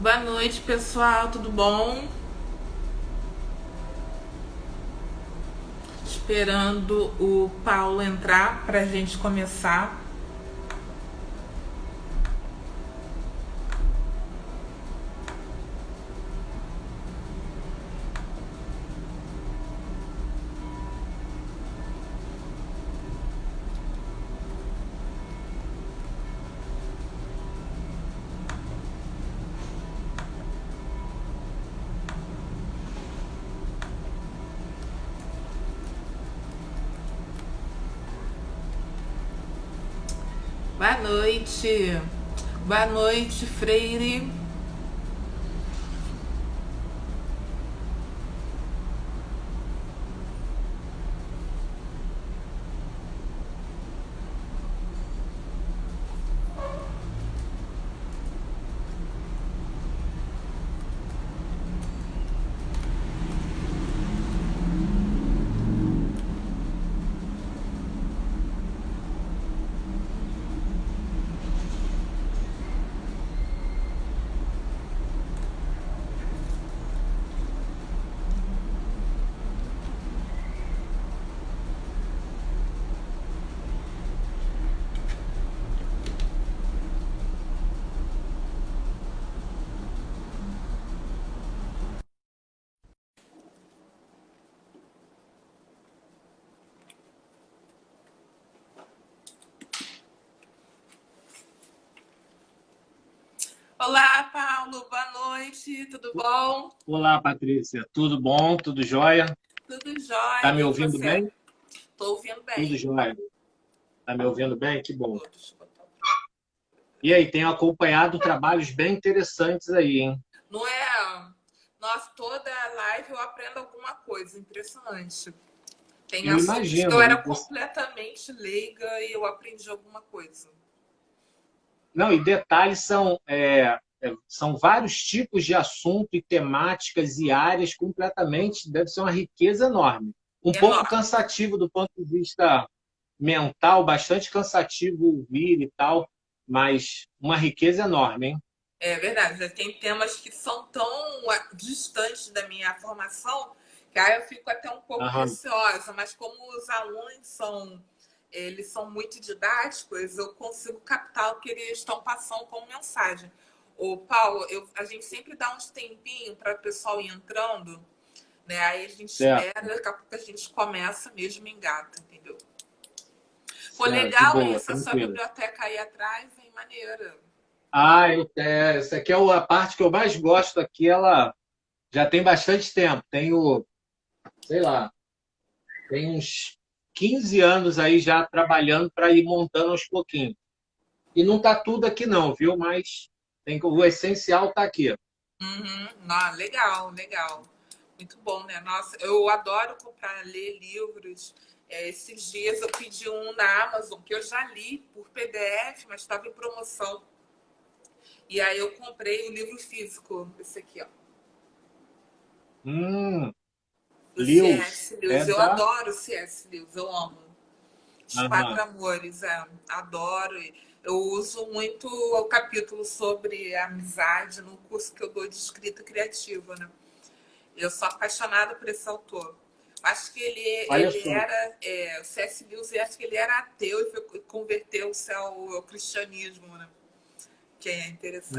Boa noite, pessoal, tudo bom? Esperando o Paulo entrar para a gente começar. Boa noite. Boa noite, Freire. Olá, Paulo. Boa noite. Tudo bom? Olá, Patrícia. Tudo bom? Tudo jóia? Tudo Tá jóia. me E ouvindo você? bem? Tô ouvindo Tudo bem. jóia. Tá me ouvindo bem? Que bom. Todos. E aí, tenho acompanhado trabalhos bem interessantes aí, hein? Não é? Nossa, toda live eu aprendo alguma coisa. Impressionante. Tem Eu assuntos que eu imagino. era completamente leiga e eu aprendi alguma coisa. Não, e detalhes são vários tipos de assunto e temáticas e áreas completamente, deve ser uma riqueza enorme. Um pouco Enorme. cansativo do ponto de vista mental, bastante cansativo ouvir e tal, mas uma riqueza enorme, hein? É verdade, já tem temas que são tão distantes da minha formação que aí eu fico até um pouco Aham. receosa, mas como os alunos eles são muito didáticos, eu consigo captar o que eles estão passando como mensagem. O Paulo, a gente sempre dá uns tempinhos para o pessoal ir entrando, né? Aí a gente espera, Certo, daqui a pouco a gente começa mesmo engata, entendeu? Pô, certo, de legal boa, isso, a sua tranquilo. biblioteca aí atrás, hein? Maneira. Essa aqui é a parte que eu mais gosto aqui. Ela já tem bastante tempo. Tenho, sei lá, tem uns 15 anos aí já trabalhando para ir montando aos pouquinhos. E não tá tudo aqui não, viu? Mas o essencial tá aqui. Uhum. Ah, legal, legal. Muito bom, né? Nossa, eu adoro comprar, ler livros. Esses dias eu pedi um na Amazon que eu já li por PDF, mas estava em promoção. E aí eu comprei o livro físico, esse aqui, ó, Hum, do Lewis. C.S. É Lewis. Eu da. adoro o C.S. Lewis, eu amo. Os Quatro Aham. Amores, adoro. Eu uso muito o capítulo sobre amizade no curso que eu dou de escrita criativa, né? Eu sou apaixonada por esse autor. Acho que Olha ele só. era, o C.S. Lewis, acho que ele era ateu e converteu-se ao cristianismo, né? Que é interessante.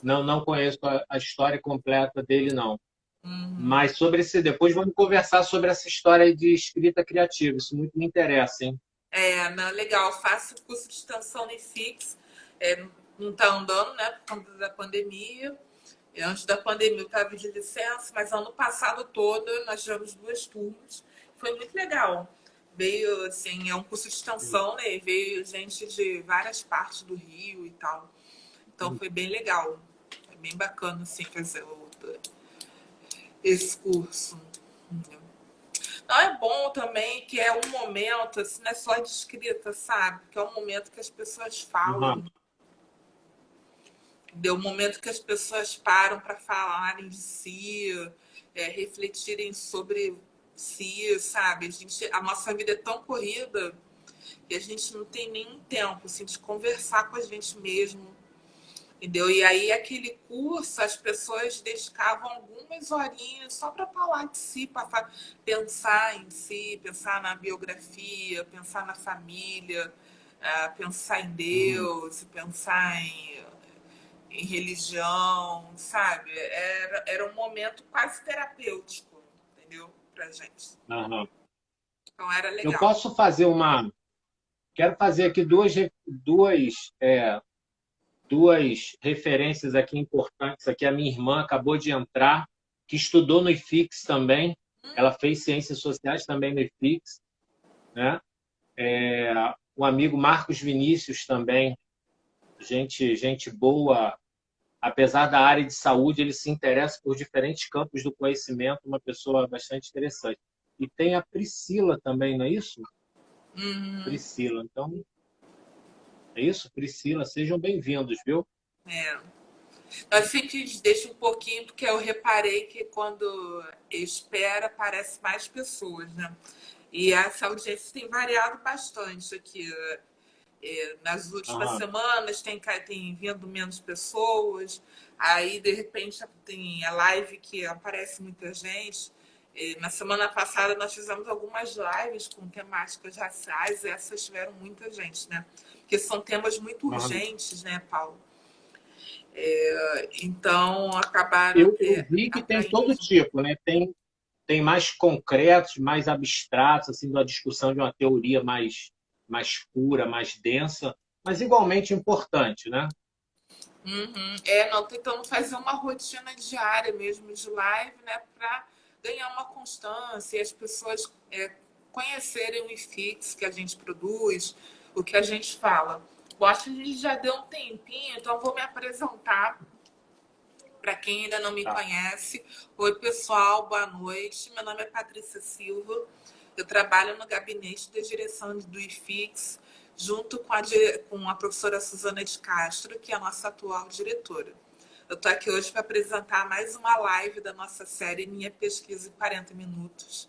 Não, não conheço a história completa dele, não. Uhum. Mas sobre esse, depois vamos conversar sobre essa história de escrita criativa. Isso muito me interessa, hein? Não, legal. Faço curso de extensão no IFIX. Não está andando, né, por conta da pandemia. E antes da pandemia eu estava de licença, mas ano passado todo nós tivemos duas turmas. Foi muito legal. Veio, assim, é um curso de extensão, né? E veio gente de várias partes do Rio e tal. Então foi bem legal. É bem bacana, assim, fazer esse curso. Não, é bom também que é um momento, assim, não é só de escrita, sabe? Que é um momento que as pessoas Aham. falam. Deu um momento que as pessoas param para falarem de si, refletirem sobre si, sabe? A nossa vida é tão corrida que a gente não tem nenhum tempo assim, de conversar com a gente mesmo. entendeu? E aí, aquele curso, as pessoas dedicavam algumas horinhas só para falar de si, para pensar em si, pensar na biografia, pensar na família, pensar em Uhum. Deus, pensar em religião, sabe? Era um momento quase terapêutico, entendeu? Pra gente. Aham. Então era Eu legal. posso fazer uma. Quero fazer aqui duas referências aqui importantes. Aqui a minha irmã acabou de entrar, que estudou no IFIX também. Ela fez ciências sociais também no IFIX, né? O amigo Marcos Vinícius também, gente boa, apesar da área de saúde, ele se interessa por diferentes campos do conhecimento, uma pessoa bastante interessante. E tem a Priscila também, não é isso? Uhum, Priscila. Então, é isso, Priscila. Sejam bem-vindos, viu? é. Eu sempre deixo um pouquinho, porque eu reparei que quando espera, aparece mais pessoas, né? E essa audiência tem variado bastante aqui. Nas últimas Aham, semanas tem vindo menos pessoas, aí de repente tem a live que aparece muita gente. Na semana passada nós fizemos algumas lives com temáticas raciais e essas tiveram muita gente, né? Porque são temas muito aham. urgentes, né, Paulo? Então acabaram Eu vi que tem atraindo. todo tipo, né? Tem mais concretos, mais abstratos, assim, da discussão de uma teoria mais pura, mais densa, mas igualmente importante, né? Uhum. Não, tentando fazer uma rotina diária mesmo de live, né, para ganhar uma constância e as pessoas conhecerem o IFIX que a gente produz, o que a gente fala. Eu acho que a gente já deu um tempinho, então vou me apresentar para quem ainda não me Tá. conhece. Oi, pessoal, boa noite. Meu nome é Patrícia Silva. Eu trabalho no gabinete de direção do IFIX, junto com a professora Suzana de Castro, que é a nossa atual diretora. Eu estou aqui hoje para apresentar mais uma live da nossa série Minha Pesquisa em 40 Minutos.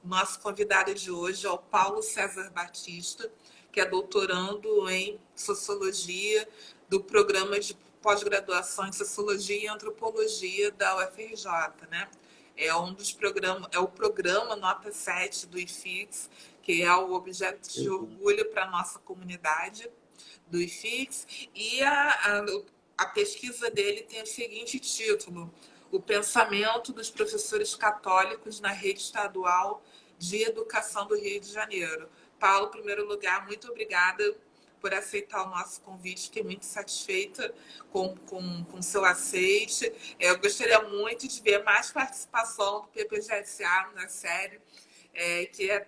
Nosso convidado de hoje é o Paulo César Batista, que é doutorando em Sociologia do programa de pós-graduação em Sociologia e Antropologia da UFRJ, né? É um dos programas, é o programa Nota 7 do IFIX, que é o objeto de orgulho para a nossa comunidade do IFIX, e a pesquisa dele tem o seguinte título: O pensamento dos professores católicos na rede estadual de educação do Rio de Janeiro. Paulo, em primeiro lugar, muito obrigada por aceitar o nosso convite. Fiquei muito satisfeita com seu aceite. Eu gostaria muito de ver mais participação do PPGSA na série,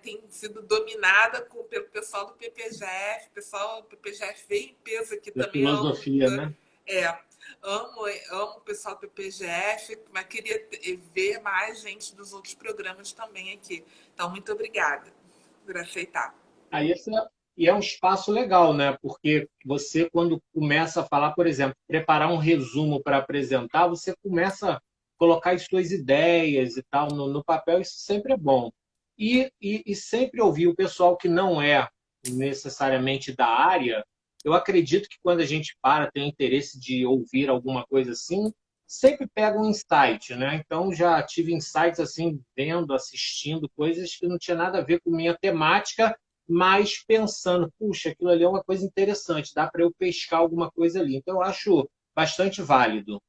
tem sido dominada pelo pessoal do PPGF. O pessoal do PPGF vem em peso aqui Da também. filosofia, né? É, amo o pessoal do PPGF, mas queria ver mais gente dos outros programas também aqui. Então, muito obrigada por aceitar. Aí e é um espaço legal, né? Porque você, quando começa a falar, por exemplo, preparar um resumo para apresentar, você começa a colocar as suas ideias e tal no papel, isso sempre é bom. E sempre ouvir o pessoal que não é necessariamente da área, eu acredito que quando a gente tem interesse de ouvir alguma coisa assim, sempre pega um insight, né? Então já tive insights assim, vendo, assistindo coisas que não tinha nada a ver com minha temática, mas pensando, puxa, aquilo ali é uma coisa interessante, dá para eu pescar alguma coisa ali. Então, eu acho bastante válido.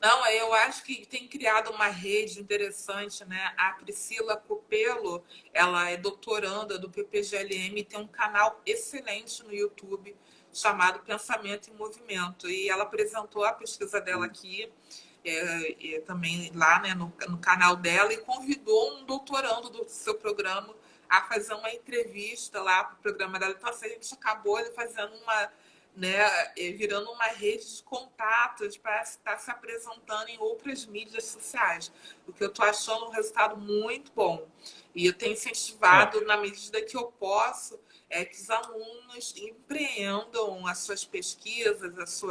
Não, eu acho que tem criado uma rede interessante, né? A Priscila Copelo, ela é doutoranda do PPGLM e tem um canal excelente no YouTube chamado Pensamento em Movimento. E ela apresentou a pesquisa dela aqui, também lá, né, no canal dela, e convidou um doutorando do seu programa a fazer uma entrevista lá para o programa dela. Então, assim, a gente acabou fazendo virando uma rede de contatos para estar se apresentando em outras mídias sociais, o que eu estou achando um resultado muito bom. E eu tenho É, incentivado, na medida que eu posso, que os alunos empreendam as suas pesquisas,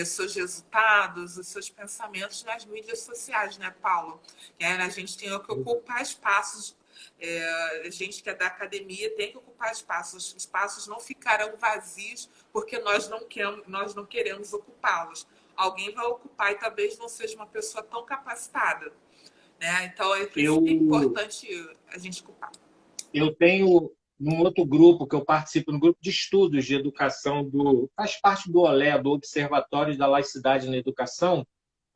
seus resultados, os seus pensamentos nas mídias sociais, né, Paulo? A gente tem que ocupar espaços A gente que é da academia tem que ocupar espaços. Os espaços não ficarão vazios porque nós não queremos ocupá-los. Alguém vai ocupar e talvez não seja uma pessoa tão capacitada, né? Então, é por isso que é Eu, importante a gente ocupar. eu tenho num outro grupo que eu participo, no grupo de estudos de educação faz parte do OLE, do Observatório da Laicidade na Educação,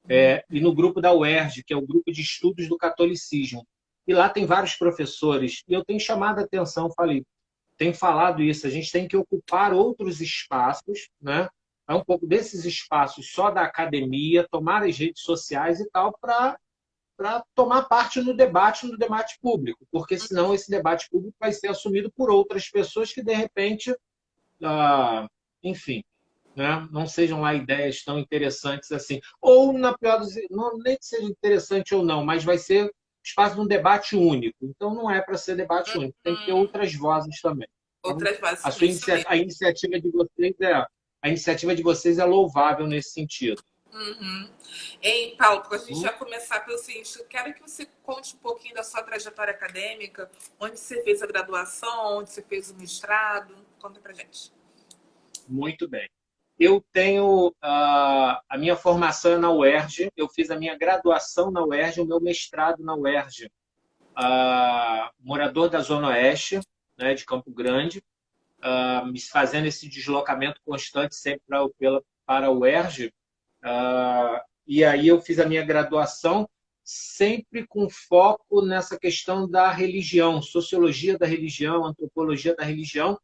e no grupo da UERJ, que é o grupo de estudos do catolicismo. E lá tem vários professores, e eu tenho chamado a atenção, falei, tenho falado isso, a gente tem que ocupar outros espaços, né? É um pouco desses espaços só da academia, tomar as redes sociais e tal, para tomar parte no debate público, porque senão esse debate público vai ser assumido por outras pessoas que, de repente, enfim, né, não sejam lá ideias tão interessantes assim. Ou, na pior dos, não, nem que seja interessante ou não, mas vai ser espaço de um debate único. Então, não é para ser debate único, tem que ter outras vozes também. Então, Outras bases, isso mesmo. a iniciativa de vocês é louvável nesse sentido. Uhum. Hein, Paulo, a gente vai começar pelo seguinte, eu quero que você conte um pouquinho da sua trajetória acadêmica, onde você fez a graduação, onde você fez o mestrado, conta pra gente. Muito bem. Eu tenho a minha formação na UERJ, eu fiz a minha graduação na UERJ, o meu mestrado na UERJ, morador da Zona Oeste, né, de Campo Grande, fazendo esse deslocamento constante sempre para a UERJ. E aí eu fiz a minha graduação sempre com foco nessa questão da religião, sociologia da religião, antropologia da religião,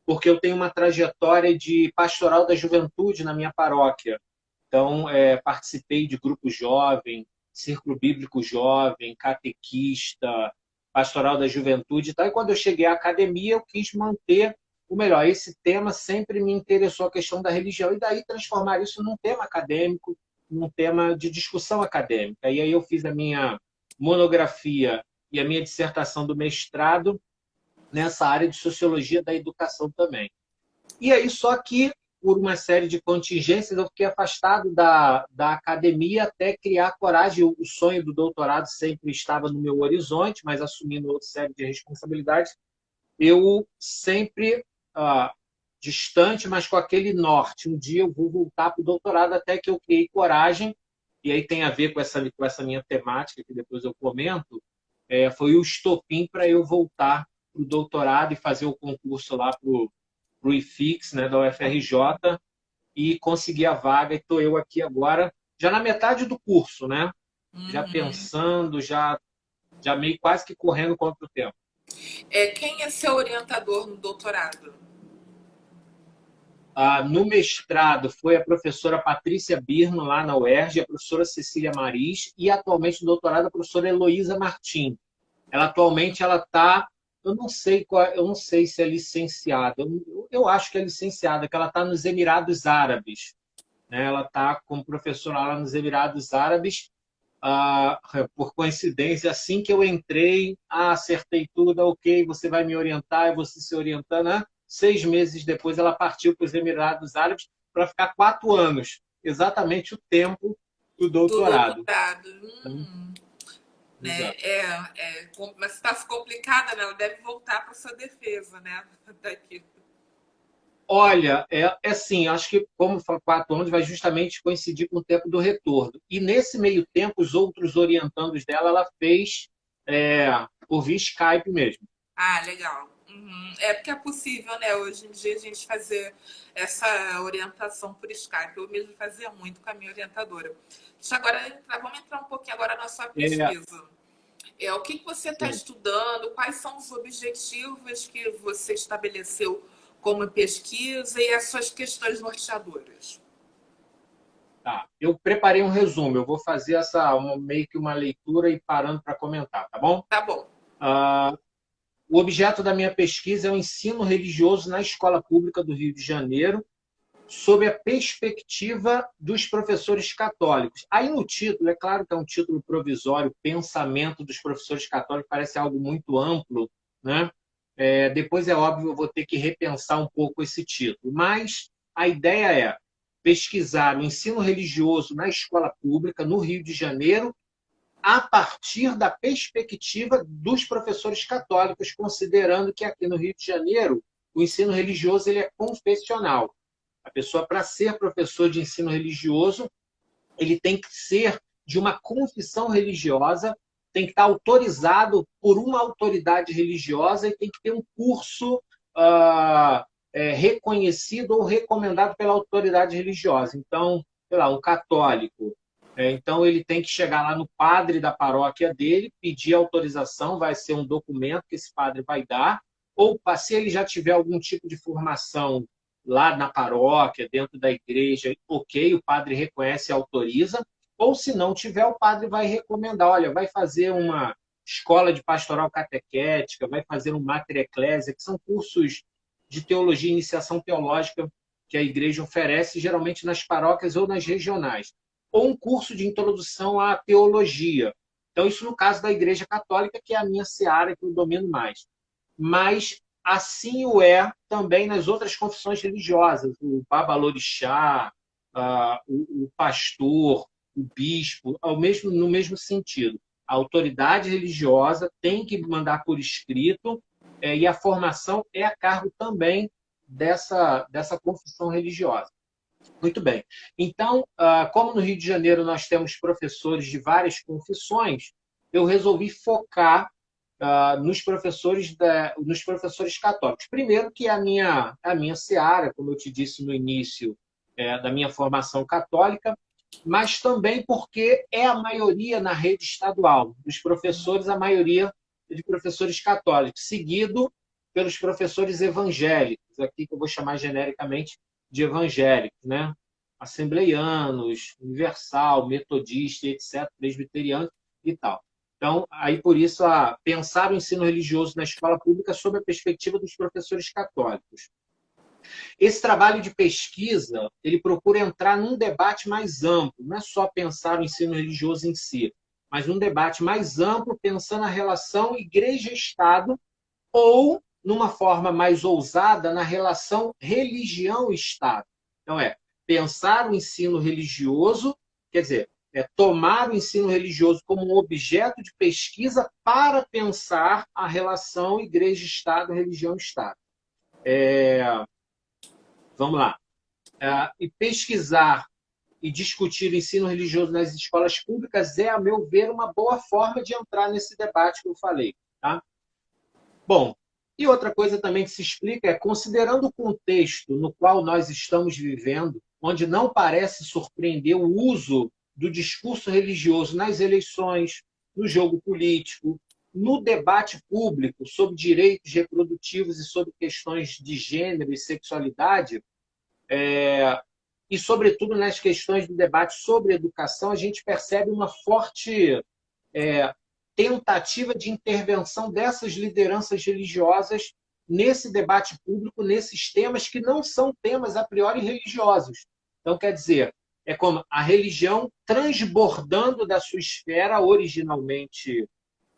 porque eu tenho uma trajetória de pastoral da juventude na minha paróquia. Então, participei de grupo jovem, círculo bíblico jovem, catequista, pastoral da juventude e tal. E quando eu cheguei à academia, eu quis manter o melhor. Esse tema sempre me interessou, a questão da religião, e daí transformar isso num tema acadêmico, num tema de discussão acadêmica. E aí eu fiz a minha monografia e a minha dissertação do mestrado nessa área de sociologia da educação também. E aí, só que, por uma série de contingências, eu fiquei afastado da academia até criar coragem. O sonho do doutorado sempre estava no meu horizonte, mas assumindo outra série de responsabilidades, eu sempre distante, mas com aquele norte. Um dia eu vou voltar para o doutorado até que eu criei coragem, e aí tem a ver com essa minha temática, que depois eu comento, foi o estopim para eu voltar para o doutorado e fazer o concurso lá para o IFIX, né, da UFRJ, e conseguir a vaga, e estou eu aqui agora, já na metade do curso, né? Já pensando, já meio quase que correndo contra o tempo. Quem é seu orientador no doutorado? No mestrado foi a professora Patrícia Birno, lá na UERJ, a professora Cecília Maris, e atualmente no doutorado a professora Heloísa Martim. Ela atualmente está, eu não sei se é licenciada, eu acho que é licenciada, que ela está nos Emirados Árabes, né? Ela está como professora lá nos Emirados Árabes. Por coincidência, assim que eu entrei, acertei tudo, ok, você vai me orientar, você se orientando, né? 6 meses depois ela partiu para os Emirados Árabes para ficar 4 anos, exatamente o tempo do doutorado. Né? Mas está complicada, né? Ela deve voltar para sua defesa, né? Daqui. Olha, assim, acho que como foi 4 anos, vai justamente coincidir com o tempo do retorno. E nesse meio tempo, os outros orientandos dela, ela fez por via Skype mesmo. Legal. Porque é possível, né? Hoje em dia a gente fazer essa orientação por Skype. Eu mesmo fazia muito com a minha orientadora. Vamos entrar um pouquinho agora na sua pesquisa. O que você está estudando? Quais são os objetivos que você estabeleceu como pesquisa e as suas questões norteadoras? Tá. Eu preparei um resumo. Eu vou fazer meio que uma leitura e parando para comentar, tá bom? Tá bom. O objeto da minha pesquisa é o ensino religioso na escola pública do Rio de Janeiro, sob a perspectiva dos professores católicos. Aí no título, é claro que é um título provisório, pensamento dos professores católicos, parece algo muito amplo, né? Depois, é óbvio, eu vou ter que repensar um pouco esse título. Mas a ideia é pesquisar o ensino religioso na escola pública, no Rio de Janeiro, a partir da perspectiva dos professores católicos, considerando que aqui no Rio de Janeiro o ensino religioso ele é confessional. A pessoa, para ser professor de ensino religioso, ele tem que ser de uma confissão religiosa, tem que estar autorizado por uma autoridade religiosa e tem que ter um curso reconhecido ou recomendado pela autoridade religiosa. Então, sei lá, um católico. Então, ele tem que chegar lá no padre da paróquia dele, pedir autorização, vai ser um documento que esse padre vai dar, ou se ele já tiver algum tipo de formação lá na paróquia, dentro da igreja, ok, o padre reconhece e autoriza, ou se não tiver, o padre vai recomendar, olha, vai fazer uma escola de pastoral catequética, vai fazer um Mater Ecclesia, que são cursos de teologia e iniciação teológica que a igreja oferece, geralmente nas paróquias ou nas regionais, ou um curso de introdução à teologia. Então, isso no caso da Igreja Católica, que é a minha seara, que eu domino mais. Mas assim o é também nas outras confissões religiosas, o babalorixá, o pastor, o bispo, no mesmo sentido. A autoridade religiosa tem que mandar por escrito e a formação é a cargo também dessa confissão religiosa. Muito bem. Então, como no Rio de Janeiro nós temos professores de várias confissões, eu resolvi focar nos professores católicos. Primeiro, que é a minha seara, como eu te disse no início da minha formação católica, mas também porque é a maioria na rede estadual, dos professores, a maioria de professores católicos, seguido pelos professores evangélicos, aqui que eu vou chamar genericamente de evangélicos, né? Assembleianos, universal, metodista, etc., presbiteriano e tal. Então, aí por isso, pensar o ensino religioso na escola pública sob a perspectiva dos professores católicos. Esse trabalho de pesquisa, ele procura entrar num debate mais amplo, não é só pensar o ensino religioso em si, mas num debate mais amplo, pensando a relação igreja-estado ou, numa forma mais ousada, na relação religião-estado. Então, pensar o ensino religioso, quer dizer, tomar o ensino religioso como um objeto de pesquisa para pensar a relação igreja-estado, religião-estado. Vamos lá. E pesquisar e discutir o ensino religioso nas escolas públicas é, a meu ver, uma boa forma de entrar nesse debate que eu falei. Tá? Bom, e outra coisa também que se explica é, considerando o contexto no qual nós estamos vivendo, onde não parece surpreender o uso do discurso religioso nas eleições, no jogo político, no debate público sobre direitos reprodutivos e sobre questões de gênero e sexualidade, e, sobretudo, nas questões do debate sobre educação, a gente percebe uma forte tentativa de intervenção dessas lideranças religiosas nesse debate público, nesses temas que não são temas a priori religiosos. Então, quer dizer, é como a religião transbordando da sua esfera originalmente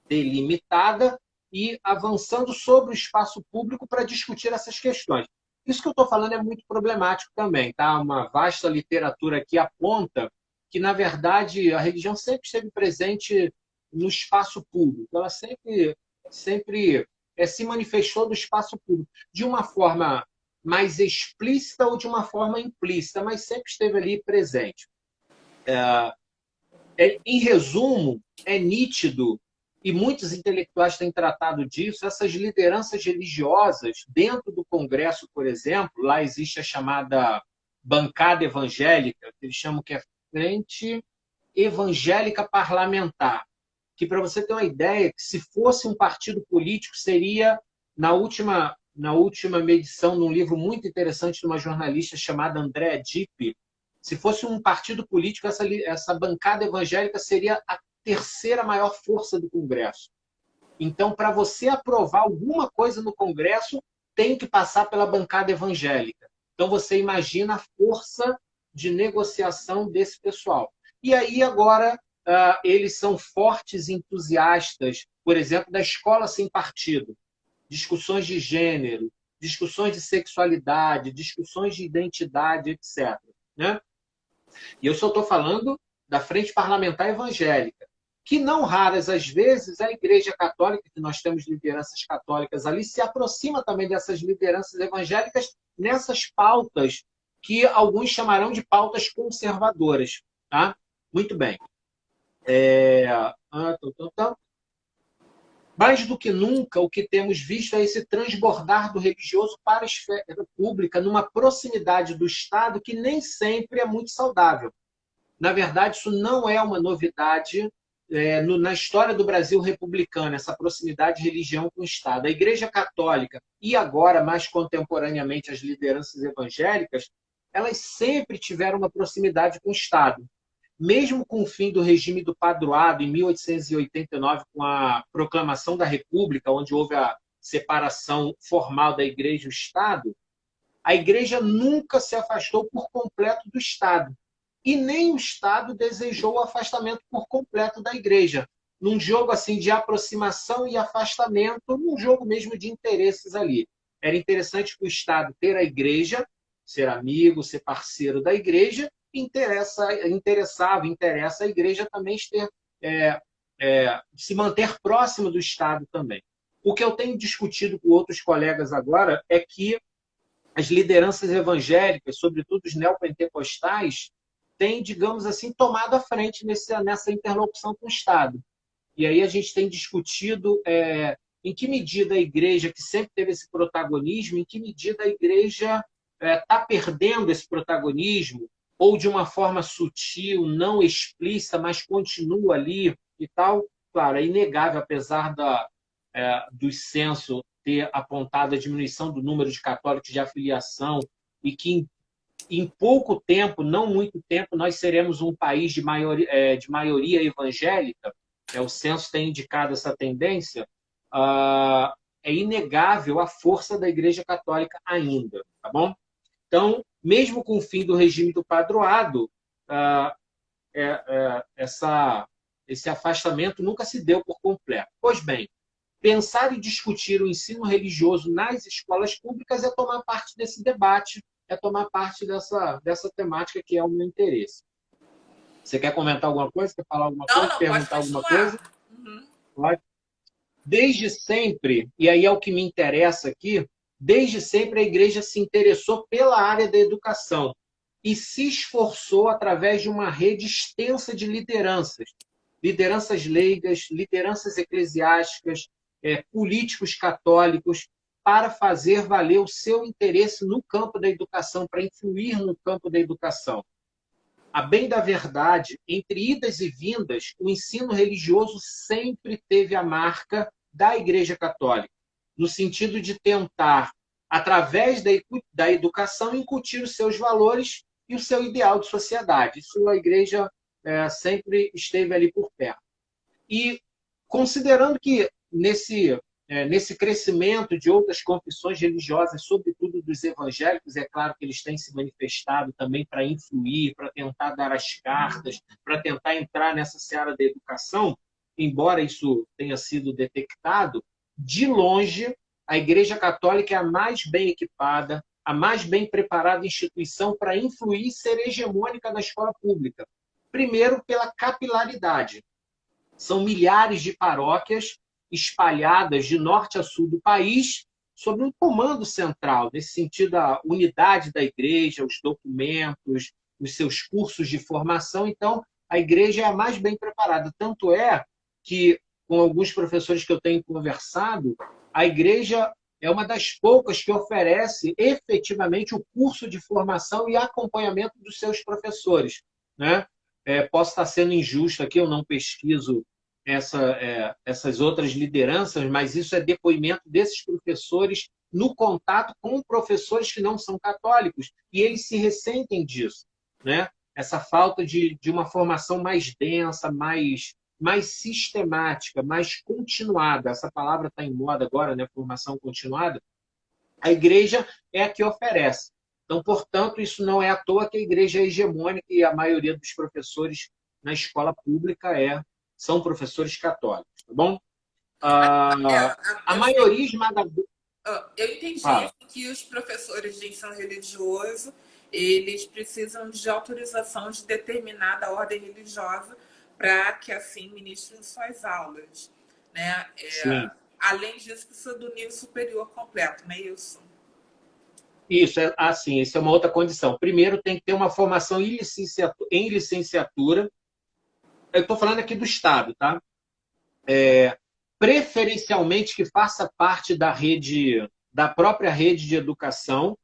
delimitada e avançando sobre o espaço público para discutir essas questões. Isso que eu estou falando é muito problemático também. Tá? Uma vasta literatura que aponta que, na verdade, a religião sempre esteve presente no espaço público. Ela sempre se manifestou no espaço público, de uma forma mais explícita ou de uma forma implícita, mas sempre esteve ali presente. Em resumo, é nítido, e muitos intelectuais têm tratado disso, essas lideranças religiosas dentro do Congresso, por exemplo, lá existe a chamada bancada evangélica, que eles chamam que é Frente Evangélica Parlamentar, que, para você ter uma ideia, que se fosse um partido político, seria, na última medição, num livro muito interessante de uma jornalista chamada Andrea Dipp, se fosse um partido político, essa bancada evangélica seria a terceira maior força do Congresso. Então, para você aprovar alguma coisa no Congresso, tem que passar pela bancada evangélica. Então, você imagina a força de negociação desse pessoal. E aí, agora, eles são fortes entusiastas, por exemplo, da escola sem partido. Discussões de gênero, discussões de sexualidade, discussões de identidade, etc. Né? E eu só estou falando da Frente Parlamentar Evangélica, que não raras às vezes a Igreja Católica, que nós temos lideranças católicas ali, se aproxima também dessas lideranças evangélicas nessas pautas que alguns chamarão de pautas conservadoras. Tá? Muito bem. Mais do que nunca, o que temos visto é esse transbordar do religioso para a esfera pública, numa proximidade do Estado que nem sempre é muito saudável. Na verdade, isso não é uma novidade na história do Brasil republicano, essa proximidade de religião com o Estado. A Igreja Católica e agora, mais contemporaneamente, as lideranças evangélicas, elas sempre tiveram uma proximidade com o Estado. Mesmo com o fim do regime do padroado, em 1889, com a proclamação da República, onde houve a separação formal da Igreja e do Estado, a Igreja nunca se afastou por completo do Estado. E nem o Estado desejou o afastamento por completo da Igreja. Num jogo assim de aproximação e afastamento, num jogo mesmo de interesses ali. Era interessante para o Estado ter a Igreja, ser amigo, ser parceiro da Igreja, interessa a Igreja também se manter próximo do Estado também. O que eu tenho discutido com outros colegas agora é que as lideranças evangélicas, sobretudo os neopentecostais, têm, digamos assim, tomado a frente nessa interlocução com o Estado. E aí a gente tem discutido em que medida a Igreja, que sempre teve esse protagonismo, em que medida a Igreja está perdendo esse protagonismo, ou de uma forma sutil, não explícita, mas continua ali e tal. Claro, é inegável, apesar do censo ter apontado a diminuição do número de católicos de afiliação e que em pouco tempo, não muito tempo, nós seremos um país de maioria evangélica. O censo tem indicado essa tendência. É inegável a força da Igreja Católica ainda, tá bom? Então, mesmo com o fim do regime do padroado, esse afastamento nunca se deu por completo. Pois bem, pensar e discutir o ensino religioso nas escolas públicas é tomar parte desse debate, é tomar parte dessa temática que é o meu interesse. Você quer comentar alguma coisa? Quer falar alguma coisa? Não, Perguntar pode alguma continuar. coisa? Pode. Desde sempre, e aí é o que me interessa aqui, desde sempre a Igreja se interessou pela área da educação e se esforçou através de uma rede extensa de lideranças leigas, lideranças eclesiásticas, políticos católicos, para fazer valer o seu interesse no campo da educação, para influir no campo da educação. A bem da verdade, entre idas e vindas, o ensino religioso sempre teve a marca da Igreja Católica, no sentido de tentar, através da educação, incutir os seus valores e o seu ideal de sociedade. Isso a Igreja sempre esteve ali por perto. E considerando que nesse crescimento de outras confissões religiosas, sobretudo dos evangélicos, é claro que eles têm se manifestado também para influir, para tentar dar as cartas, para tentar entrar nessa seara da educação, embora isso tenha sido detectado, de longe, a Igreja Católica é a mais bem equipada, a mais bem preparada instituição para influir e ser hegemônica na escola pública. Primeiro, pela capilaridade. São milhares de paróquias espalhadas de norte a sul do país, sob um comando central, nesse sentido, a unidade da Igreja, os documentos, os seus cursos de formação. Então, a Igreja é a mais bem preparada. Tanto é que, com alguns professores que eu tenho conversado, a Igreja é uma das poucas que oferece efetivamente o curso de formação e acompanhamento dos seus professores, né? Posso estar sendo injusto aqui, eu não pesquiso essas outras lideranças, mas isso é depoimento desses professores no contato com professores que não são católicos, e eles se ressentem disso, né? Essa falta de uma formação mais densa, mais sistemática, mais continuada. Essa palavra está em moda agora, né? Formação continuada. A Igreja é a que oferece. Então, portanto, isso não é à toa que a Igreja é hegemônica e a maioria dos professores na escola pública são professores católicos, tá bom? A maioria esmagadora... Eu entendi que os professores de ensino religioso, eles precisam de autorização de determinada ordem religiosa para que assim ministrem suas aulas, né? Sim. Além disso, precisa do nível superior completo, não é isso? Isso, é assim, isso é uma outra condição. Primeiro, tem que ter uma formação em licenciatura. Eu estou falando aqui do Estado, tá? Preferencialmente que faça parte da rede, da própria rede de educação.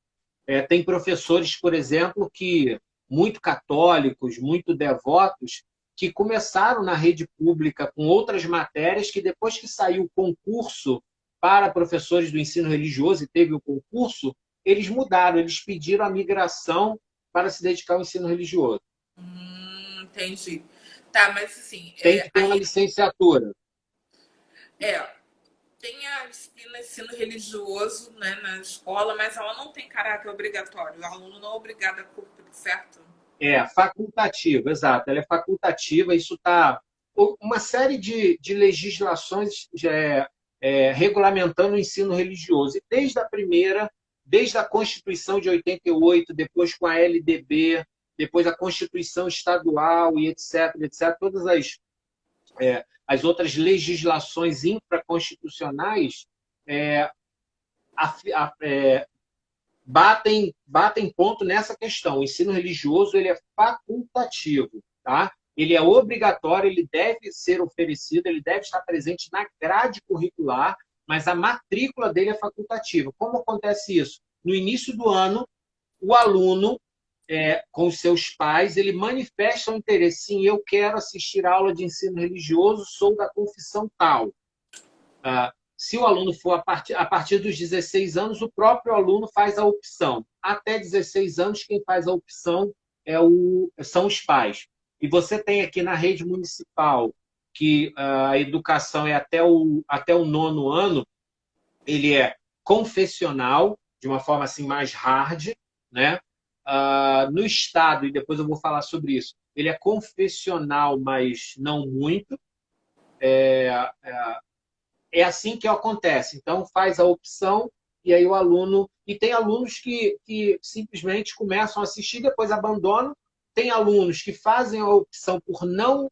Tem professores, por exemplo, que muito católicos, muito devotos, que começaram na rede pública com outras matérias, que depois que saiu o concurso para professores do ensino religioso e teve o concurso, eles mudaram, eles pediram a migração para se dedicar ao ensino religioso. Entendi. Tá, mas assim, Tem que ter uma licenciatura. é, tem a disciplina ensino religioso, né, na escola, mas ela não tem caráter obrigatório. O aluno não é obrigado a cumprir, certo? Facultativa, exato. Ela é facultativa, isso está. Uma série de legislações regulamentando o ensino religioso. E desde a primeira, desde a Constituição de 88, depois com a LDB, depois a Constituição Estadual e etc., etc., todas as outras legislações infraconstitucionais é, batem ponto nessa questão. O ensino religioso ele é facultativo, tá? Ele é obrigatório, ele deve ser oferecido, ele deve estar presente na grade curricular, mas a matrícula dele é facultativa. Como acontece isso? No início do ano, o aluno, com os seus pais, ele manifesta o interesse. Sim, eu quero assistir a aula de ensino religioso, sou da confissão tal. Se o aluno for a partir dos 16 anos, o próprio aluno faz a opção. Até 16 anos, quem faz a opção são os pais. E você tem aqui na rede municipal que a educação é até o 9º ano, ele é confessional, de uma forma assim mais hard, né? No estado, e depois eu vou falar sobre isso, ele é confessional, mas não muito. É assim que acontece. Então, faz a opção e aí o aluno... E tem alunos que simplesmente começam a assistir e depois abandonam. Tem alunos que fazem a opção por não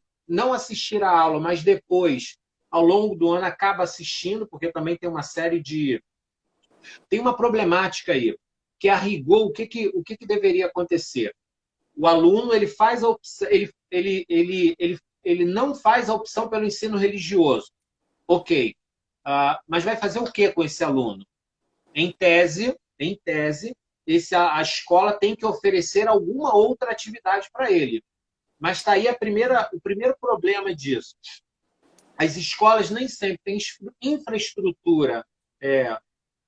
assistir a aula, mas depois, ao longo do ano, acaba assistindo, porque também tem uma série de... Tem uma problemática aí, que a rigor, o que deveria acontecer? O aluno ele faz a opção, ele não faz a opção pelo ensino religioso. Ok. Mas vai fazer o que com esse aluno? Em tese, a escola tem que oferecer alguma outra atividade para ele. Mas está aí o primeiro problema disso. As escolas nem sempre têm infraestrutura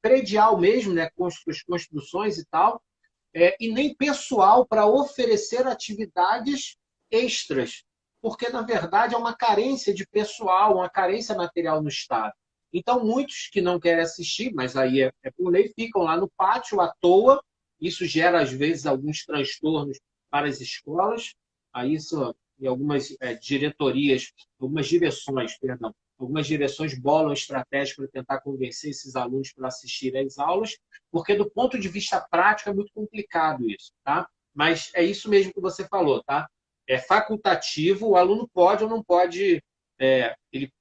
predial mesmo, né, com as construções e tal, e nem pessoal para oferecer atividades extras, porque, na verdade, é uma carência de pessoal, uma carência material no Estado. Então, muitos que não querem assistir, mas aí é por lei, ficam lá no pátio à toa. Isso gera, às vezes, alguns transtornos para as escolas. Aí isso, em algumas diretorias, algumas direções bolam estratégias para tentar convencer esses alunos para assistirem às aulas, porque do ponto de vista prático é muito complicado isso, tá? Mas é isso mesmo que você falou, tá? É facultativo, o aluno pode ou não pode, ele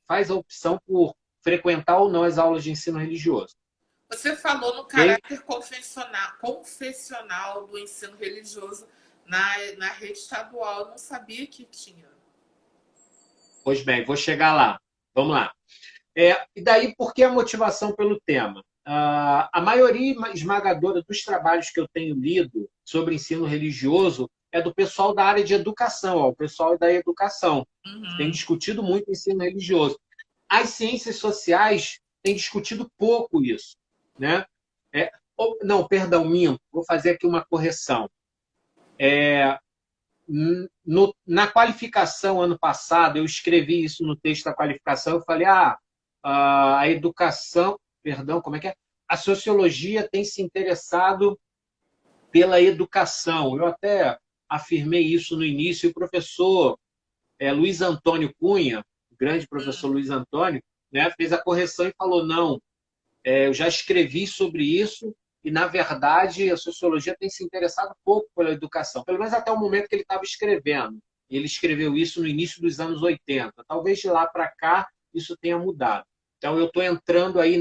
faz a opção por frequentar ou não as aulas de ensino religioso. Você falou no Okay? caráter confessional do ensino religioso na rede estadual. Eu não sabia que tinha. Pois bem, vou chegar lá. Vamos lá. E daí, por que a motivação pelo tema? A maioria esmagadora dos trabalhos que eu tenho lido sobre ensino religioso é do pessoal da área de educação, o pessoal da educação. Tem discutido muito o ensino religioso. As ciências sociais têm discutido pouco isso, né? Não, perdão, minto. Vou fazer aqui uma correção. Na qualificação, ano passado, eu escrevi isso no texto da qualificação, eu falei, a educação, perdão, como é que é? A sociologia tem se interessado pela educação. Eu até afirmei isso no início, e o professor Luiz Antônio Cunha, o grande professor Luiz Antônio, né, fez a correção e falou, não, eu já escrevi sobre isso e, na verdade, a sociologia tem se interessado pouco pela educação, pelo menos até o momento que ele estava escrevendo. Ele escreveu isso no início dos anos 80. Talvez de lá para cá isso tenha mudado. Então, eu estou entrando aí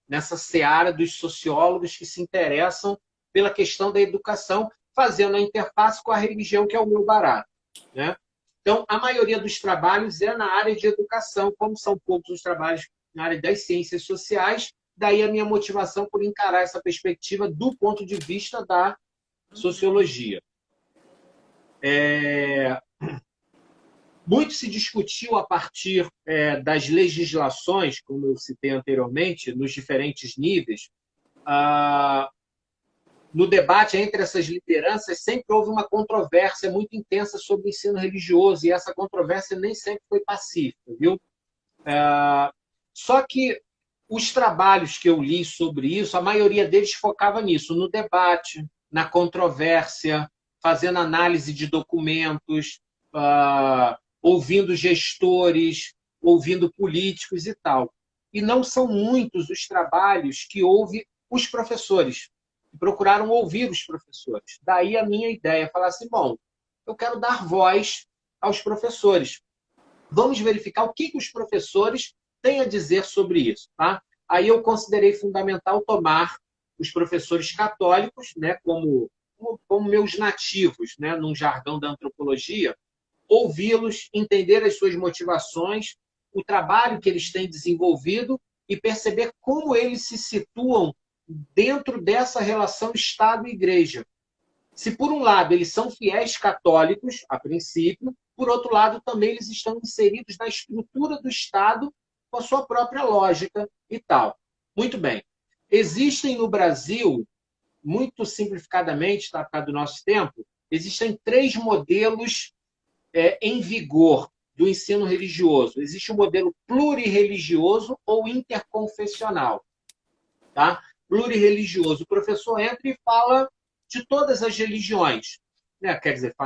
nessa seara dos sociólogos que se interessam pela questão da educação, fazendo a interface com a religião, que é o meu barato, né? Então, a maioria dos trabalhos é na área de educação, como são poucos os trabalhos na área das ciências sociais, daí a minha motivação por encarar essa perspectiva do ponto de vista da sociologia. Muito se discutiu a partir das legislações, como eu citei anteriormente, nos diferentes níveis. No debate entre essas lideranças, sempre houve uma controvérsia muito intensa sobre o ensino religioso, e essa controvérsia nem sempre foi pacífica, viu? Só que os trabalhos que eu li sobre isso, a maioria deles focava nisso, no debate, na controvérsia, fazendo análise de documentos, ouvindo gestores, ouvindo políticos e tal. E não são muitos os trabalhos que houve os professores, que procuraram ouvir os professores. Daí a minha ideia, falar assim, bom, eu quero dar voz aos professores. Vamos verificar o que os professores têm a dizer sobre isso. Tá? Aí eu considerei fundamental tomar os professores católicos, né, como meus nativos, né, num jargão da antropologia, ouvi-los, entender as suas motivações, o trabalho que eles têm desenvolvido e perceber como eles se situam dentro dessa relação Estado e Igreja. Se, por um lado, eles são fiéis católicos, a princípio, por outro lado, também eles estão inseridos na estrutura do Estado com a sua própria lógica e tal. Muito bem. Existem no Brasil, muito simplificadamente, tá, por causa do nosso tempo, existem 3 modelos em vigor do ensino religioso. Existe o modelo plurirreligioso ou interconfessional. Tá? Plurirreligioso. O professor entra e fala de todas as religiões. Né? Quer dizer,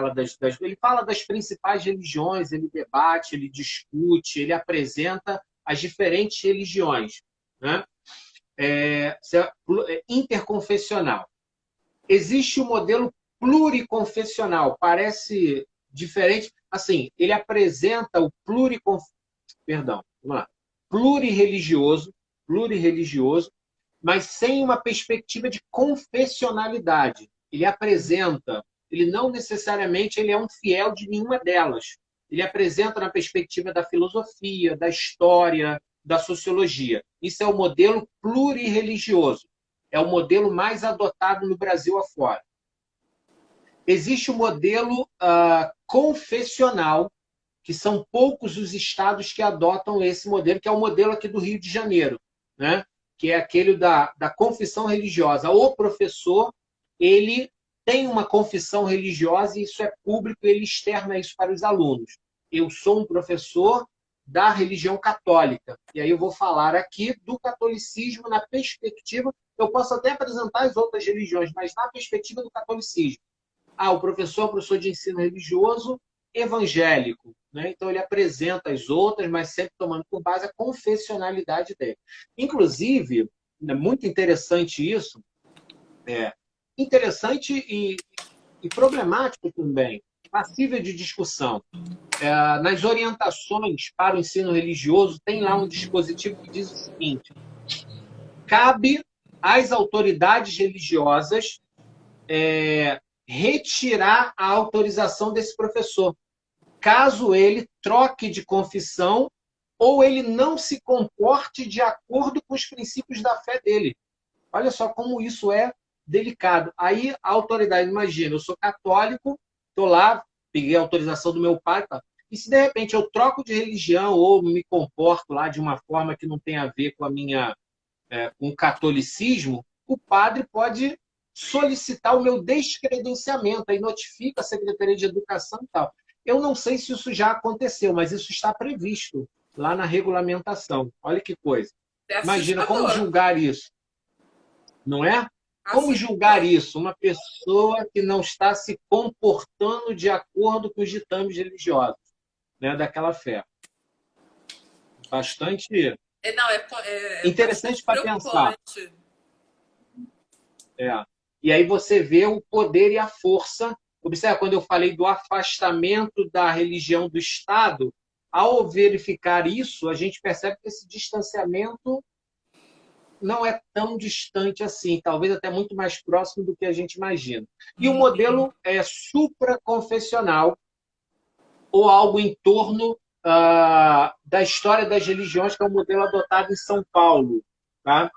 ele fala das principais religiões, ele debate, ele discute, ele apresenta as diferentes religiões. Né? Interconfessional. Existe o modelo pluriconfessional. Parece diferente. Assim, ele apresenta o plurirreligioso, mas sem uma perspectiva de confessionalidade. Ele apresenta, ele não necessariamente ele é um fiel de nenhuma delas. Ele apresenta na perspectiva da filosofia, da história, da sociologia. Isso é o modelo plurirreligioso. É o modelo mais adotado no Brasil afora. Existe o modelo confessional, que são poucos os estados que adotam esse modelo, que é o modelo aqui do Rio de Janeiro, né? Que é aquele da confissão religiosa. O professor, ele tem uma confissão religiosa e isso é público, ele externa isso para os alunos. Eu sou um professor da religião católica. E aí eu vou falar aqui do catolicismo na perspectiva, eu posso até apresentar as outras religiões, mas na perspectiva do catolicismo. O professor é um professor de ensino religioso evangélico, né? Então ele apresenta as outras, mas sempre tomando por base a confessionalidade dele. Inclusive, é muito interessante isso, interessante e problemático também, passível de discussão. Nas orientações para o ensino religioso, tem lá um dispositivo que diz o seguinte: cabe às autoridades religiosas retirar a autorização desse professor, caso ele troque de confissão ou ele não se comporte de acordo com os princípios da fé dele. Olha só como isso é delicado. Aí a autoridade, imagina, eu sou católico, estou lá, peguei a autorização do meu pai, tá? E se de repente eu troco de religião ou me comporto lá de uma forma que não tem a ver com com o catolicismo, o padre pode solicitar o meu descredenciamento, aí notifica a Secretaria de Educação e tal. Eu não sei se isso já aconteceu, mas isso está previsto lá na regulamentação. Olha que coisa. Imagina como julgar isso. Não é? Como julgar isso? Uma pessoa que não está se comportando de acordo com os ditames religiosos, né, daquela fé. Bastante interessante para pensar. E aí você vê o poder e a força observa, quando eu falei do afastamento da religião do Estado, ao verificar isso, a gente percebe que esse distanciamento não é tão distante assim, talvez até muito mais próximo do que a gente imagina. E o modelo é supraconfessional, ou algo em torno da história das religiões, que é um modelo adotado em São Paulo. Tá?